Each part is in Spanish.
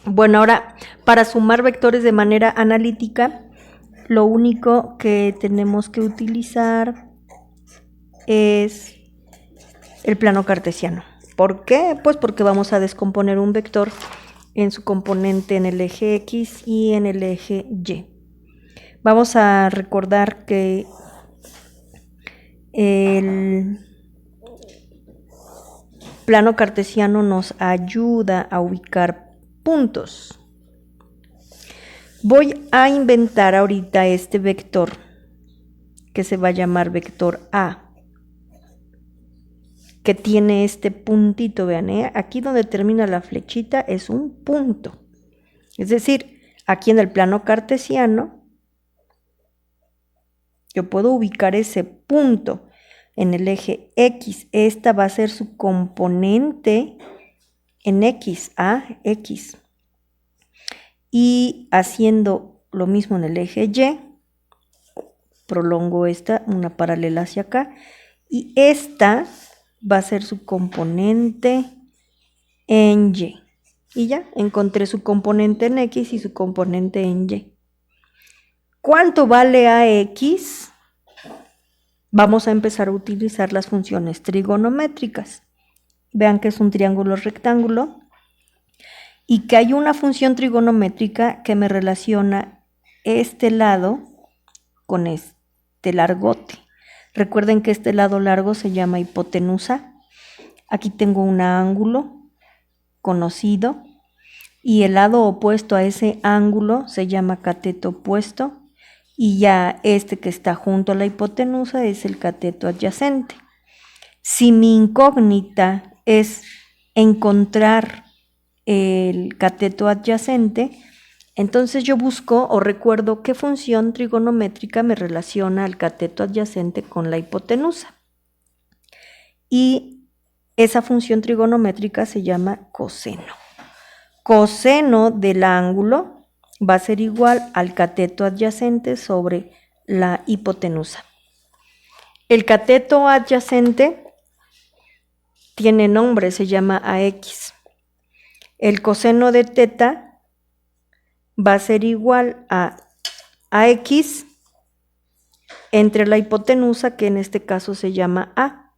Bueno, ahora para sumar vectores de manera analítica, lo único que tenemos que utilizar es el plano cartesiano. ¿Por qué? Pues porque vamos a descomponer un vector en su componente en el eje X y en el eje Y. Vamos a recordar que el plano cartesiano nos ayuda a ubicar puntos. Voy a inventar ahorita este vector que se va a llamar vector A, que tiene este puntito, vean, aquí donde termina la flechita es un punto. Es decir, aquí en el plano cartesiano yo puedo ubicar ese punto en el eje X. Esta va a ser su componente en X, A, X. Y haciendo lo mismo en el eje Y, prolongo esta, una paralela hacia acá, y esta va a ser su componente en Y. Y ya, encontré su componente en X y su componente en Y. ¿Cuánto vale AX? Vamos a empezar a utilizar las funciones trigonométricas. Vean que es un triángulo rectángulo y que hay una función trigonométrica que me relaciona este lado con este largote. Recuerden que este lado largo se llama hipotenusa. Aquí tengo un ángulo conocido y el lado opuesto a ese ángulo se llama cateto opuesto y ya este que está junto a la hipotenusa es el cateto adyacente. Si mi incógnita es encontrar el cateto adyacente, entonces yo busco o recuerdo qué función trigonométrica me relaciona al cateto adyacente con la hipotenusa. Y esa función trigonométrica se llama coseno. Coseno del ángulo va a ser igual al cateto adyacente sobre la hipotenusa. El cateto adyacente tiene nombre, se llama AX. El coseno de teta va a ser igual a AX entre la hipotenusa, que en este caso se llama A.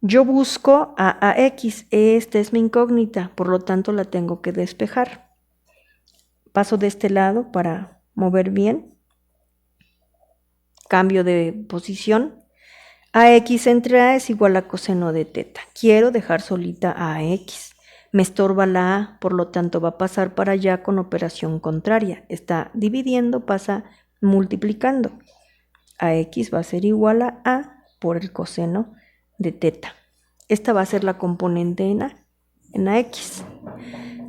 Yo busco a AX, esta es mi incógnita, por lo tanto la tengo que despejar. Paso de este lado para mover bien. Cambio de posición. AX entre A es igual a coseno de teta. Quiero dejar solita a AX. Me estorba la A, por lo tanto va a pasar para allá con operación contraria. Está dividiendo, pasa multiplicando. AX va a ser igual a A por el coseno de teta. Esta va a ser la componente en AX.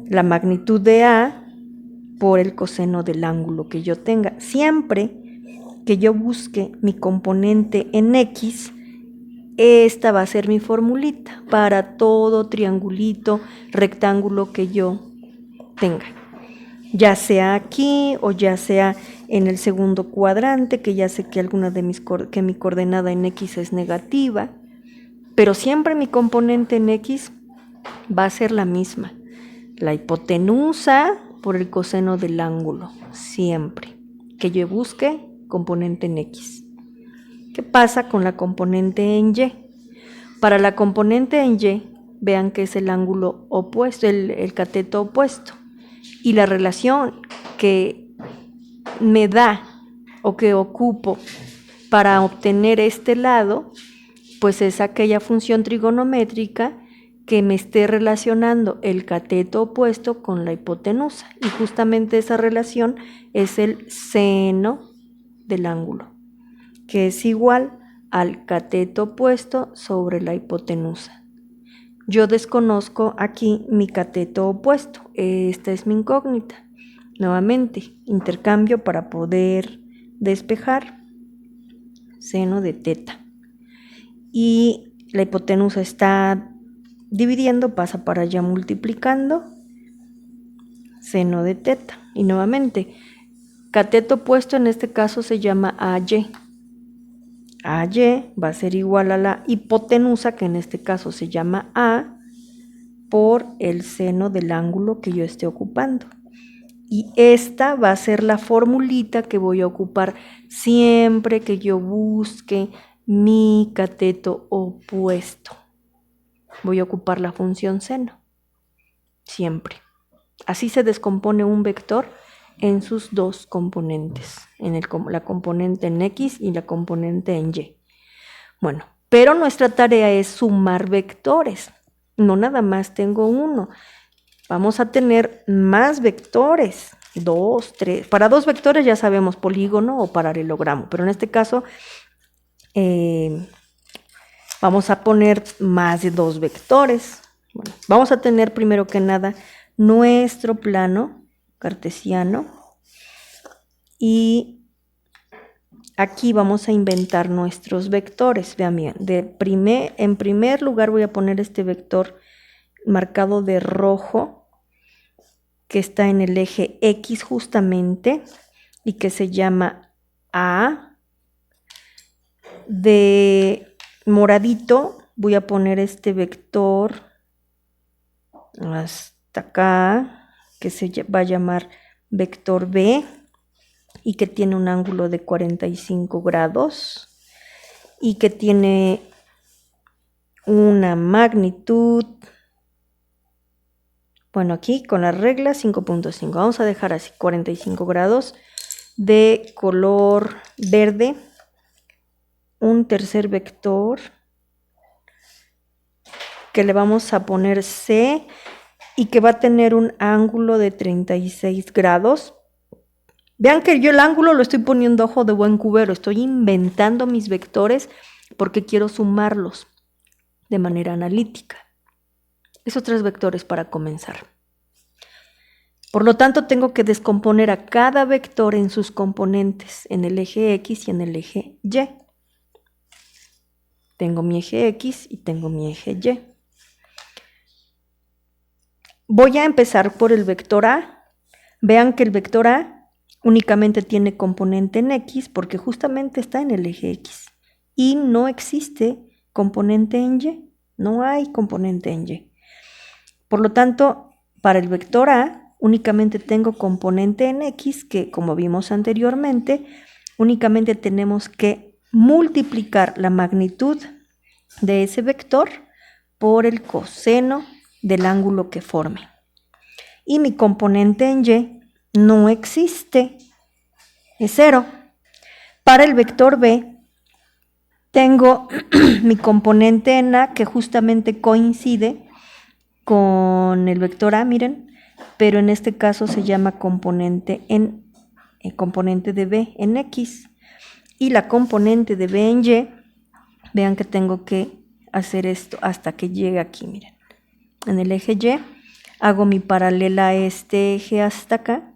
La magnitud de A por el coseno del ángulo que yo tenga. Siempre que yo busque mi componente en X, esta va a ser mi formulita para todo triangulito, rectángulo que yo tenga. Ya sea aquí o ya sea en el segundo cuadrante, que ya sé que alguna de que mi coordenada en X es negativa, pero siempre mi componente en X va a ser la misma. La hipotenusa por el coseno del ángulo, siempre que yo busque componente en X. ¿Qué pasa con la componente en Y? Para la componente en Y, vean que es el ángulo opuesto, el cateto opuesto. Y la relación que me da o que ocupo para obtener este lado, pues es aquella función trigonométrica que me esté relacionando el cateto opuesto con la hipotenusa. Y justamente esa relación es el seno del ángulo, que es igual al cateto opuesto sobre la hipotenusa. Yo desconozco aquí mi cateto opuesto. Esta es mi incógnita. Nuevamente, intercambio para poder despejar seno de teta. Y la hipotenusa está dividiendo, pasa para allá multiplicando, seno de teta. Y nuevamente, cateto opuesto en este caso se llama AY. AY va a ser igual a la hipotenusa, que en este caso se llama A, por el seno del ángulo que yo esté ocupando. Y esta va a ser la formulita que voy a ocupar siempre que yo busque mi cateto opuesto. Voy a ocupar la función seno. Siempre. Así se descompone un vector en sus dos componentes, la componente en X y la componente en Y. Bueno, pero nuestra tarea es sumar vectores. No nada más tengo uno. Vamos a tener más vectores, 2, 3. Para 2 vectores ya sabemos polígono o paralelogramo, pero en este caso vamos a poner más de 2 vectores. Bueno, vamos a tener primero que nada nuestro plano cartesiano y aquí vamos a inventar nuestros vectores. Vean bien, en primer lugar voy a poner este vector marcado de rojo que está en el eje X justamente y que se llama A. De moradito voy a poner este vector hasta acá que se va a llamar vector B y que tiene un ángulo de 45 grados y que tiene una magnitud, bueno, aquí con la regla 5.5, vamos a dejar así 45 grados de color verde. Un tercer vector que le vamos a poner C y que va a tener un ángulo de 36 grados. Vean que yo el ángulo lo estoy poniendo ojo de buen cubero, estoy inventando mis vectores porque quiero sumarlos de manera analítica. Esos 3 vectores para comenzar. Por lo tanto, tengo que descomponer a cada vector en sus componentes, en el eje X y en el eje Y. Tengo mi eje X y tengo mi eje Y. Voy a empezar por el vector A. Vean que el vector A únicamente tiene componente en X porque justamente está en el eje X. Y no existe componente en Y. No hay componente en Y. Por lo tanto, para el vector A únicamente tengo componente en X que, como vimos anteriormente, únicamente tenemos que multiplicar la magnitud de ese vector por el coseno del ángulo que forme. Y mi componente en Y no existe, es 0. Para el vector B tengo mi componente en A que justamente coincide con el vector A, miren, pero en este caso se llama componente de B en X. Y la componente de B en Y, vean que tengo que hacer esto hasta que llegue aquí, miren. En el eje Y hago mi paralela a este eje hasta acá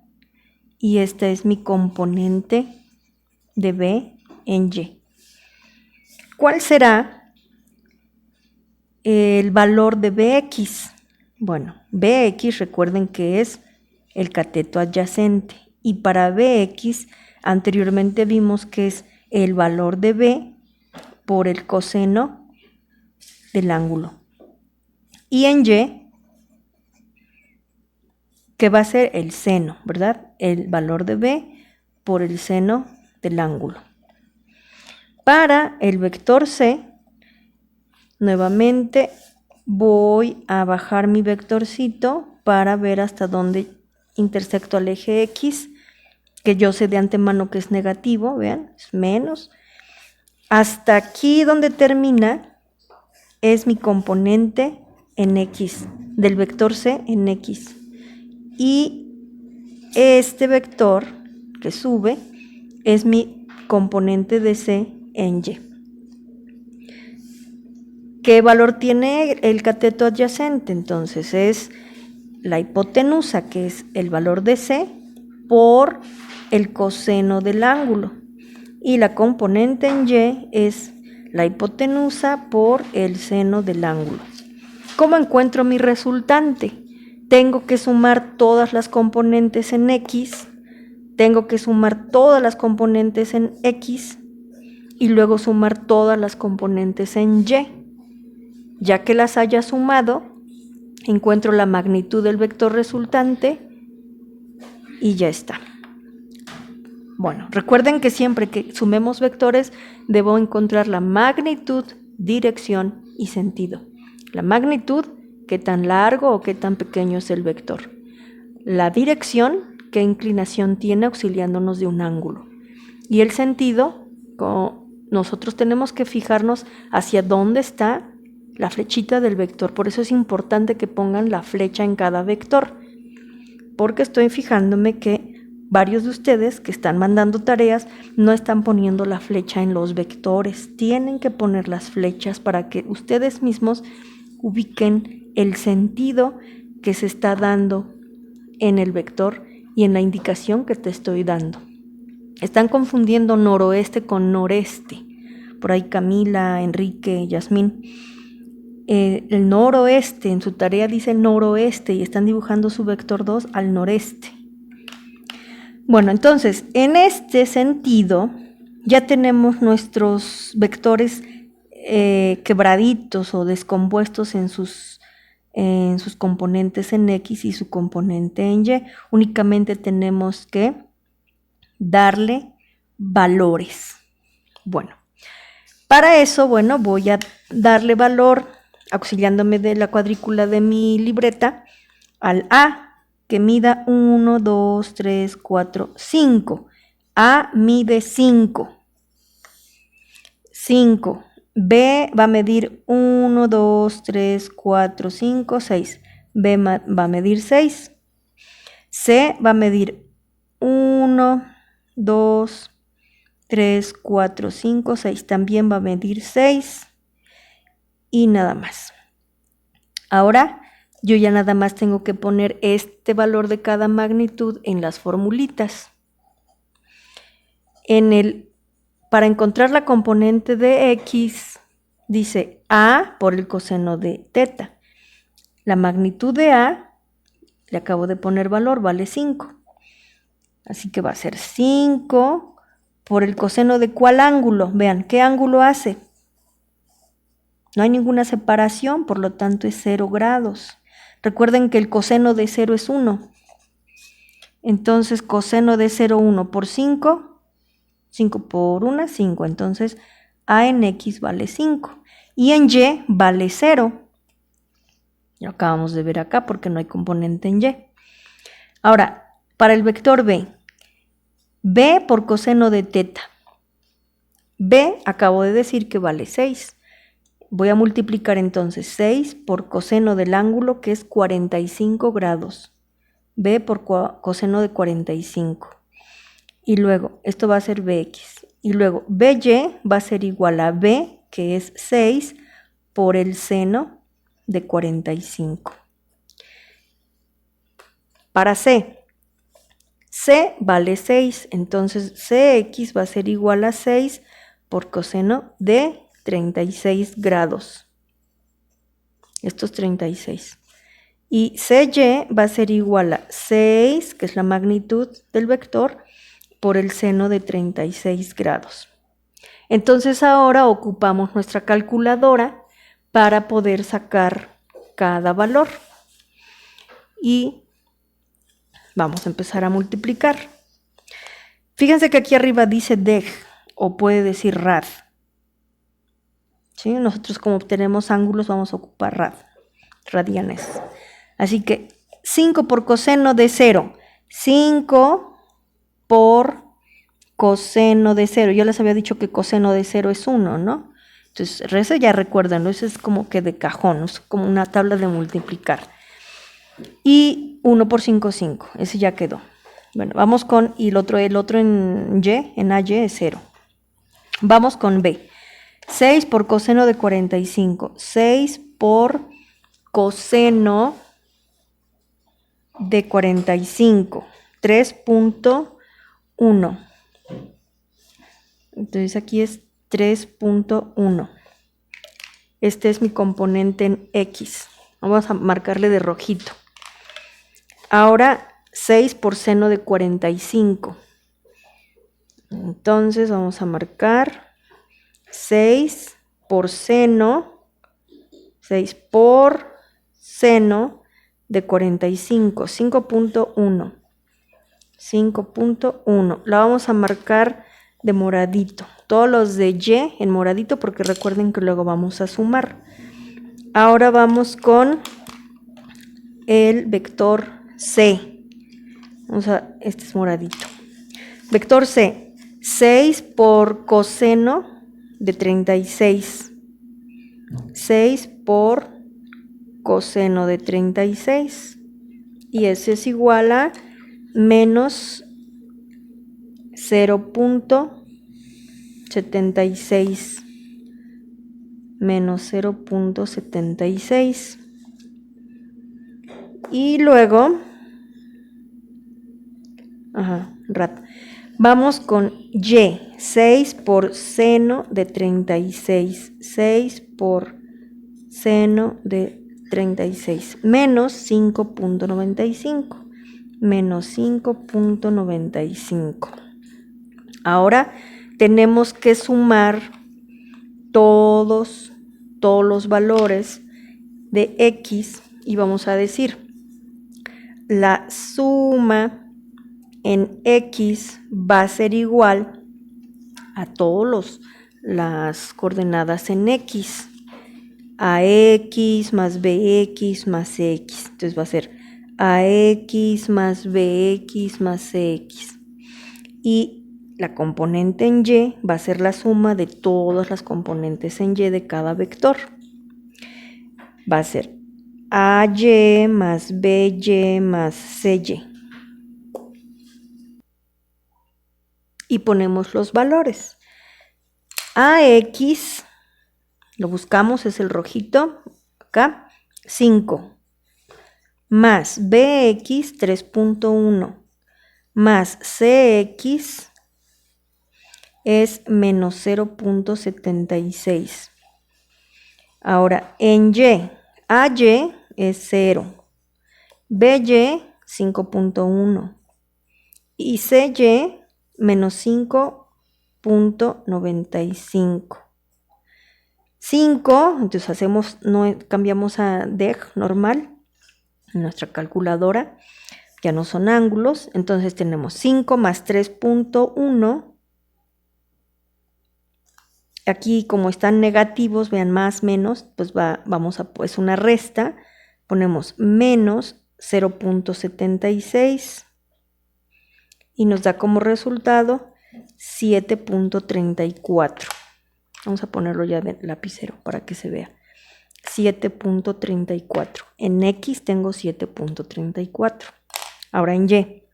y esta es mi componente de B en Y. ¿Cuál será el valor de Bx? Bueno, Bx recuerden que es el cateto adyacente y para Bx anteriormente vimos que es el valor de B por el coseno del ángulo. Y en Y, que va a ser el seno, ¿verdad? El valor de B por el seno del ángulo. Para el vector C, nuevamente voy a bajar mi vectorcito para ver hasta dónde intersecto al eje X, que yo sé de antemano que es negativo, vean, es menos. Hasta aquí donde termina es mi componente en X, del vector C en X. Y este vector que sube es mi componente de C en Y. ¿Qué valor tiene el cateto adyacente? Entonces es la hipotenusa, que es el valor de C por el coseno del ángulo. Y la componente en Y es la hipotenusa por el seno del ángulo. ¿Cómo encuentro mi resultante? Tengo que sumar todas las componentes en X, tengo que sumar todas las componentes en X y luego sumar todas las componentes en Y. Ya que las haya sumado, encuentro la magnitud del vector resultante y ya está. Bueno, recuerden que siempre que sumemos vectores, debo encontrar la magnitud, dirección y sentido. La magnitud, qué tan largo o qué tan pequeño es el vector. La dirección, qué inclinación tiene auxiliándonos de un ángulo. Y el sentido, nosotros tenemos que fijarnos hacia dónde está la flechita del vector. Por eso es importante que pongan la flecha en cada vector, porque estoy fijándome que varios de ustedes que están mandando tareas no están poniendo la flecha en los vectores. Tienen que poner las flechas para que ustedes mismos ubiquen el sentido que se está dando en el vector y en la indicación que te estoy dando. Están confundiendo noroeste con noreste. Por ahí Camila, Enrique, Yasmín. El noroeste, en su tarea dice noroeste y están dibujando su vector 2 al noreste. Bueno, entonces, en este sentido, ya tenemos nuestros vectores quebraditos o descompuestos en sus componentes en X y su componente en Y. Únicamente tenemos que darle valores. Bueno, para eso, voy a darle valor, auxiliándome de la cuadrícula de mi libreta, al A, que mida 1, 2, 3, 4, 5. A mide 5. 5. B va a medir 1, 2, 3, 4, 5, 6. B va a medir 6. C va a medir 1, 2, 3, 4, 5, 6. También va a medir 6. Y nada más. Ahora yo ya nada más tengo que poner este valor de cada magnitud en las formulitas. Para encontrar la componente de X, dice A por el coseno de teta. La magnitud de A, le acabo de poner valor, vale 5. Así que va a ser 5 por el coseno de ¿cuál ángulo? Vean, ¿qué ángulo hace? No hay ninguna separación, por lo tanto es 0 grados. Recuerden que el coseno de 0 es 1. Entonces, coseno de 0, 1 por 5. 5 por 1, 5. Entonces, A en X vale 5. Y en Y vale 0. Lo acabamos de ver acá porque no hay componente en Y. Ahora, para el vector B. B por coseno de teta. B, acabo de decir que vale 6. Voy a multiplicar entonces 6 por coseno del ángulo, que es 45 grados. B por coseno de 45. Y luego, esto va a ser Bx. Y luego, By va a ser igual a B, que es 6, por el seno de 45. Para C. C vale 6, entonces Cx va a ser igual a 6 por coseno de 36 grados. Esto es 36. Y Cy va a ser igual a 6, que es la magnitud del vector, por el seno de 36 grados. Entonces ahora ocupamos nuestra calculadora para poder sacar cada valor. Y vamos a empezar a multiplicar. Fíjense que aquí arriba dice deg, o puede decir rad. ¿Sí? Nosotros como tenemos ángulos vamos a ocupar radianes. Así que 5 por coseno de 0. 5 por coseno de 0. Yo les había dicho que coseno de 0 es 1, ¿no? Entonces, eso ya recuerdan, ¿no? Eso es como que de cajón, es como una tabla de multiplicar. Y 1 por 5, 5. Ese ya quedó. Bueno, vamos con, y el otro en Y, en AY es 0. Vamos con B. 6 por coseno de 45. 6 por coseno de 45. 3.1. Entonces aquí es 3.1. Este es mi componente en X. Vamos a marcarle de rojito. Ahora 6 por seno de 45. Entonces vamos a marcar 6 por seno, 6 por seno de 45, 5.1. 5.1. La vamos a marcar de moradito. Todos los de Y en moradito porque recuerden que luego vamos a sumar. Ahora vamos con el vector C. Este es moradito. Vector C. 6 por coseno de 36. 6 por coseno de 36. Y ese es igual a menos 0.76. Menos 0.76. Y luego, vamos con Y. 6 por seno de 36. 6 por seno de 36. Menos 5.95. Menos 5.95. Ahora tenemos que sumar todos los valores de X y vamos a decir la suma en X va a ser igual a todas las coordenadas en X, a X más BX más X. Entonces va a ser AX más BX más X. Y la componente en Y va a ser la suma de todas las componentes en Y de cada vector. Va a ser AY más BY más CY. Y ponemos los valores. AX, lo buscamos, es el rojito, acá, 5. Más BX, 3.1. Más CX es menos 0.76. Ahora, en Y, AY es 0. BY, 5.1. Y CY, menos 5.95. 5, entonces cambiamos a deg normal en nuestra calculadora, ya no son ángulos, entonces tenemos 5 más 3.1. Aquí como están negativos, vean más, menos, pues vamos a pues una resta, ponemos menos 0.76 y nos da como resultado 7.34. Vamos a ponerlo ya de lapicero para que se vea. 7.34. En X tengo 7.34. Ahora en Y.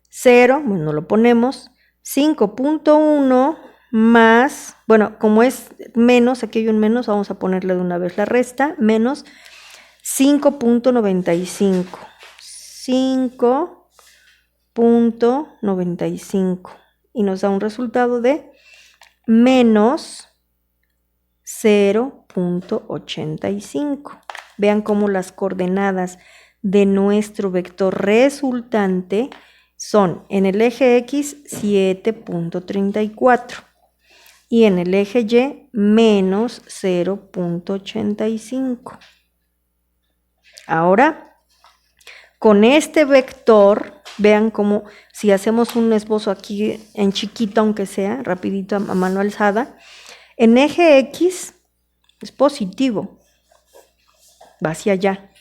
0, bueno, lo ponemos. 5.1 más, bueno, como es menos, aquí hay un menos, vamos a ponerle de una vez la resta, menos 5.95. 5.95. Y nos da un resultado de menos 0.85. Vean cómo las coordenadas de nuestro vector resultante son en el eje X 7.34 y en el eje Y menos 0.85. Ahora, con este vector, vean cómo si hacemos un esbozo aquí en chiquito, aunque sea, rapidito a mano alzada, en eje X es positivo, va hacia allá.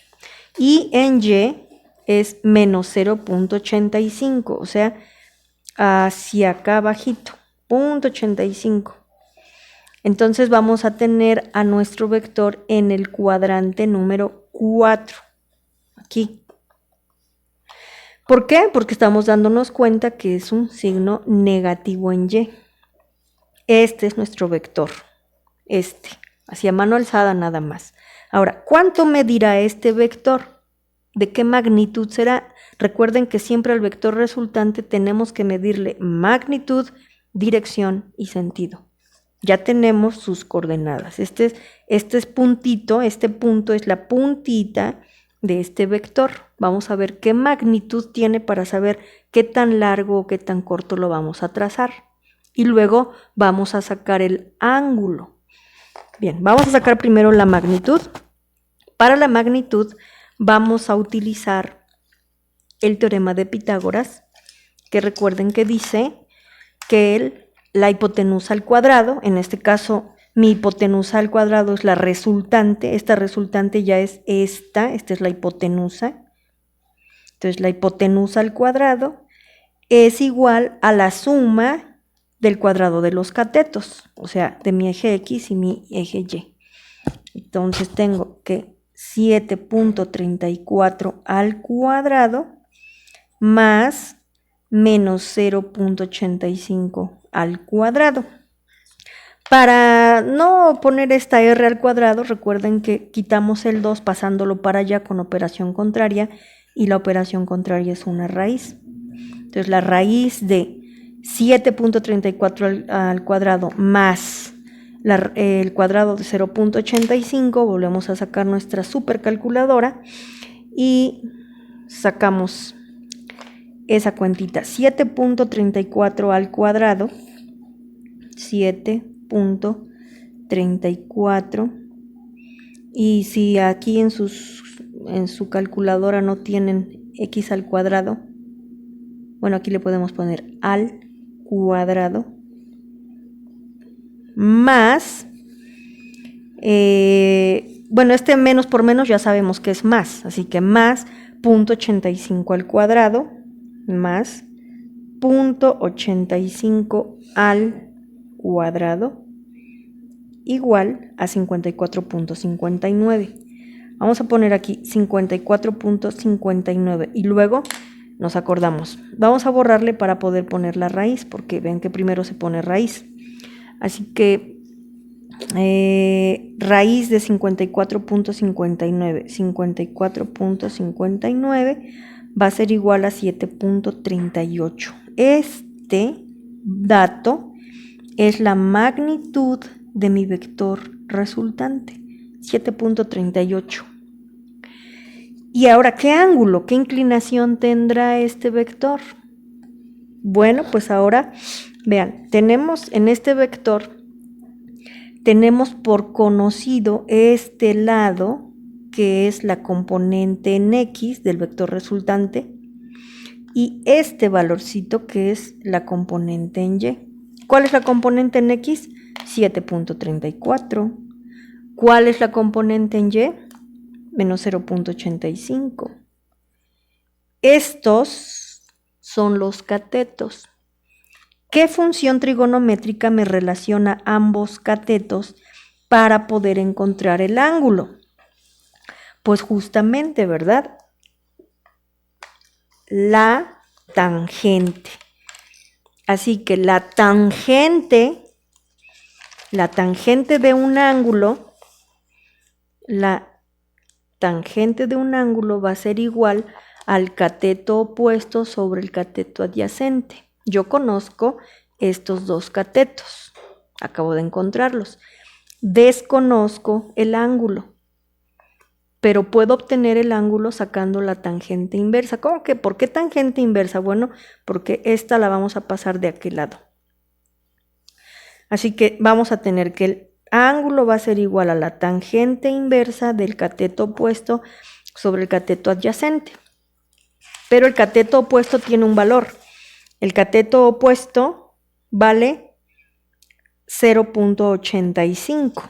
Y en Y es menos 0.85, o sea, hacia acá abajito, 0.85. Entonces vamos a tener a nuestro vector en el cuadrante número 4, aquí. ¿Por qué? Porque estamos dándonos cuenta que es un signo negativo en Y. Este es nuestro vector, hacia mano alzada nada más. Ahora, ¿cuánto medirá este vector? ¿De qué magnitud será? Recuerden que siempre al vector resultante tenemos que medirle magnitud, dirección y sentido. Ya tenemos sus coordenadas. Este punto es la puntita de este vector. Vamos a ver qué magnitud tiene para saber qué tan largo o qué tan corto lo vamos a trazar. Y luego vamos a sacar el ángulo. Bien, vamos a sacar primero la magnitud. Para la magnitud vamos a utilizar el teorema de Pitágoras, que recuerden que dice que la hipotenusa al cuadrado, en este caso mi hipotenusa al cuadrado es la resultante, esta resultante ya es esta es la hipotenusa. Entonces la hipotenusa al cuadrado es igual a la suma del cuadrado de los catetos, o sea, de mi eje X y mi eje Y. Entonces tengo que 7.34 al cuadrado más menos 0.85 al cuadrado. Para no poner esta r al cuadrado, recuerden que quitamos el 2 pasándolo para allá con operación contraria, y la operación contraria es una raíz. Entonces la raíz de 7.34 al cuadrado más el cuadrado de 0.85, volvemos a sacar nuestra supercalculadora y sacamos esa cuentita, 7.34 al cuadrado, 7.34, y si aquí en su calculadora no tienen x al cuadrado, bueno, aquí le podemos poner al cuadrado más, bueno, este menos por menos ya sabemos que es más, así que más 0.85 al cuadrado más 0.85 al cuadrado igual a 54.59. Vamos a poner aquí 54.59 y luego nos acordamos. Vamos a borrarle para poder poner la raíz, porque ven que primero se pone raíz. Así que raíz de 54.59, 54.59 va a ser igual a 7.38. Este dato es la magnitud de mi vector resultante, 7.38. Y ahora, ¿qué ángulo, qué inclinación tendrá este vector? Bueno, pues ahora, vean, tenemos en este vector, tenemos por conocido este lado, que es la componente en X del vector resultante, y este valorcito que es la componente en Y. ¿Cuál es la componente en X? 7.34. ¿Cuál es la componente en Y? Menos 0.85. Estos son los catetos. ¿Qué función trigonométrica me relaciona ambos catetos para poder encontrar el ángulo? Pues justamente, ¿verdad? La tangente. Así que la tangente de un ángulo, va a ser igual al cateto opuesto sobre el cateto adyacente. Yo conozco estos dos catetos, acabo de encontrarlos. Desconozco el ángulo, pero puedo obtener el ángulo sacando la tangente inversa. ¿Cómo que? ¿Por qué tangente inversa? Bueno, porque esta la vamos a pasar de aquel lado. Así que vamos a tener que el ángulo va a ser igual a la tangente inversa del cateto opuesto sobre el cateto adyacente. Pero el cateto opuesto tiene un valor. El cateto opuesto vale 0.85.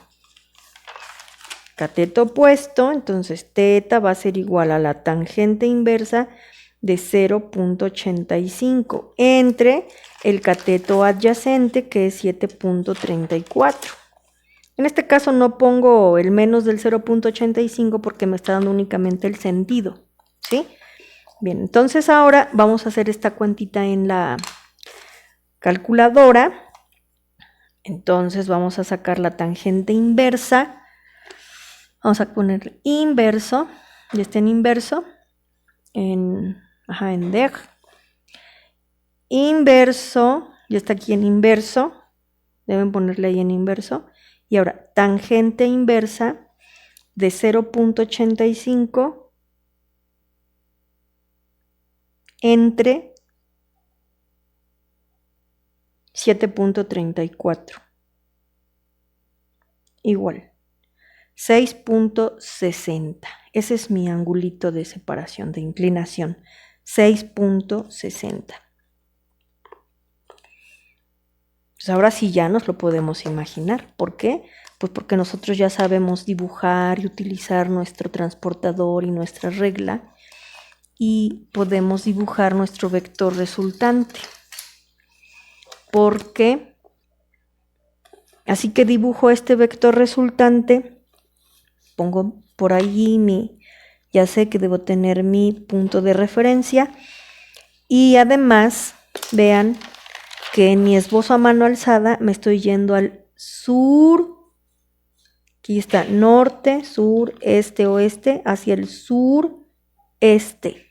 Cateto opuesto, entonces teta va a ser igual a la tangente inversa de 0.85 entre el cateto adyacente, que es 7.34. En este caso no pongo el menos del 0.85 porque me está dando únicamente el sentido, ¿sí? Bien, entonces ahora vamos a hacer esta cuentita en la calculadora. Entonces vamos a sacar la tangente inversa. Vamos a poner inverso, ya está en inverso, en deg. Inverso, ya está aquí en inverso, deben ponerle ahí en inverso. Y ahora, tangente inversa de 0.85 entre 7.34. Igual. 6.60. Ese es mi angulito de separación, de inclinación. 6.60. Pues ahora sí ya nos lo podemos imaginar. ¿Por qué? Pues porque nosotros ya sabemos dibujar y utilizar nuestro transportador y nuestra regla y podemos dibujar nuestro vector resultante. ¿Por qué? Así que dibujo este vector resultante, pongo por allí ya sé que debo tener mi punto de referencia y además vean que en mi esbozo a mano alzada me estoy yendo al sur. Aquí está norte, sur, este, oeste, hacia el sureste.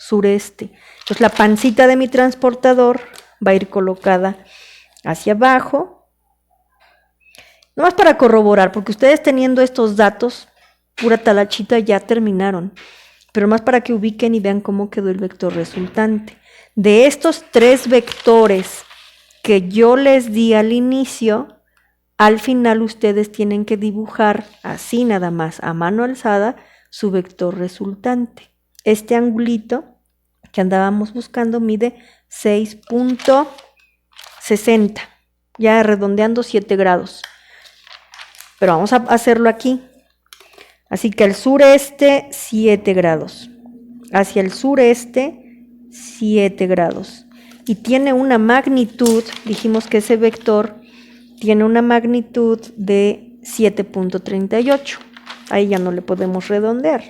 Entonces la pancita de mi transportador va a ir colocada hacia abajo. Nomás para corroborar, porque ustedes teniendo estos datos, pura talachita, ya terminaron. Pero más para que ubiquen y vean cómo quedó el vector resultante. De estos 3 vectores que yo les di al inicio, al final ustedes tienen que dibujar así nada más, a mano alzada, su vector resultante. Este angulito que andábamos buscando mide 6.60, ya redondeando 7 grados. Pero vamos a hacerlo aquí. Así que al sureste, 7 grados. Hacia el sureste, 7 grados. Y tiene una magnitud, dijimos que ese vector tiene una magnitud de 7.38. Ahí ya no le podemos redondear.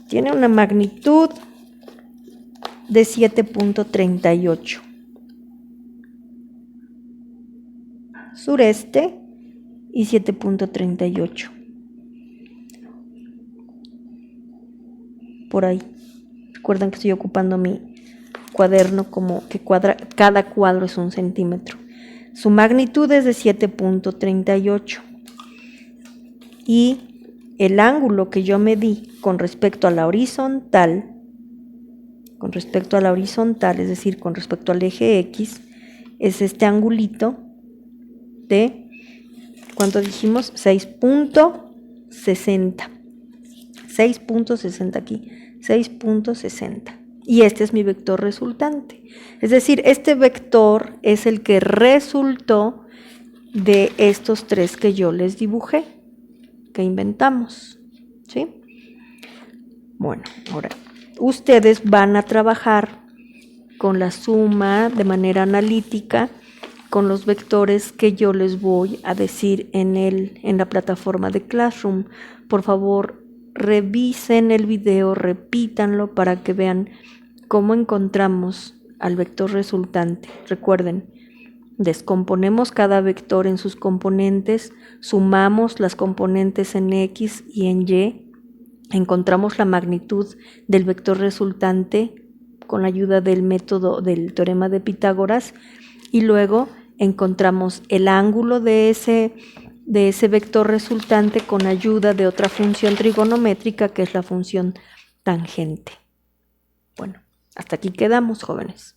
Tiene una magnitud de 7.38. Sureste y 7.38. Por ahí. Recuerden que estoy ocupando mi cuaderno como que cada cuadro es 1 centímetro. Su magnitud es de 7.38. Y el ángulo que yo medí con respecto a la horizontal, es decir, con respecto al eje X, es este angulito de, ¿cuánto dijimos? 6.60. 6.60 aquí, 6.60. Y este es mi vector resultante. Es decir, este vector es el que resultó de estos 3 que yo les dibujé, que inventamos, ¿sí? Bueno, ahora ustedes van a trabajar con la suma de manera analítica con los vectores que yo les voy a decir en la plataforma de Classroom. Por favor, revisen el video, repítanlo para que vean cómo encontramos al vector resultante. Recuerden, descomponemos cada vector en sus componentes, sumamos las componentes en X y en Y, encontramos la magnitud del vector resultante con la ayuda del método del teorema de Pitágoras y luego encontramos el ángulo de ese vector resultante con ayuda de otra función trigonométrica que es la función tangente. Bueno, hasta aquí quedamos, jóvenes.